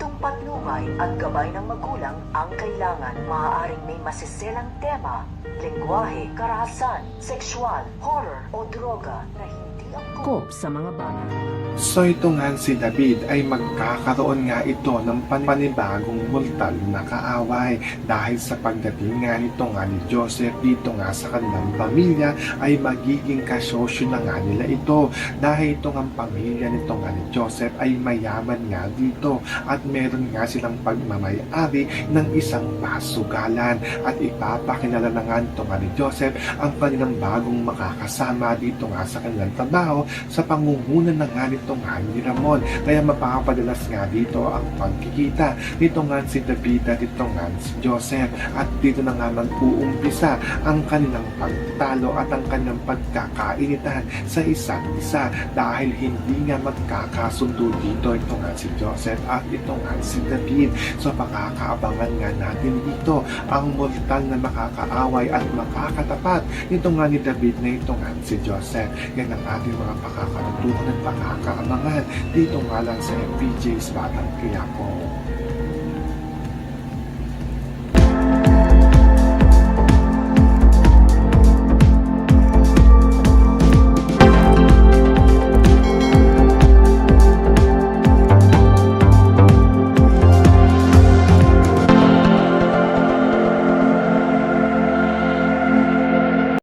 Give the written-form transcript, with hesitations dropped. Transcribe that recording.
Estriktong patnubay at gabay ng magulang ang kailangan. Maaaring may masiselang tema, lengguwahe, karahasan, sexual, horror o droga na hindi angkop sa mga bata. So ito nga si David ay magkakaroon nga ito ng panibagong multal na kaaway dahil sa pagdating nga nito nga ni Joseph dito nga sa kanilang pamilya ay magiging kasosyo na nga nila ito dahil ito nga pamilya nito nga ni Joseph ay mayaman nga dito at meron nga silang pagmamayari ng isang pasugalan at ipapakilala na nga nito nga ni Joseph ang kanilang bagong makakasama dito nga sa kanilang trabaho sa pangunguna na nga nito nga ni Ramon. Kaya mapapadalas nga dito ang pagkikita nito nga si David at ito nga si Joseph at dito na nga mag-uumpisa ang kanilang pagtalo at ang kanilang pagkakainitan sa isa't isa dahil hindi nga magkakasundo dito ito nga si Joseph at ito nga si David. So makakaabangan nga natin dito ang mortal na makakaaway at makakatapat nito nga ni David na ito nga si Joseph. Yan ang ating mga pakakarutuhan at pakakaabangan dito nga lang sa FPJ's Batang Quiapo.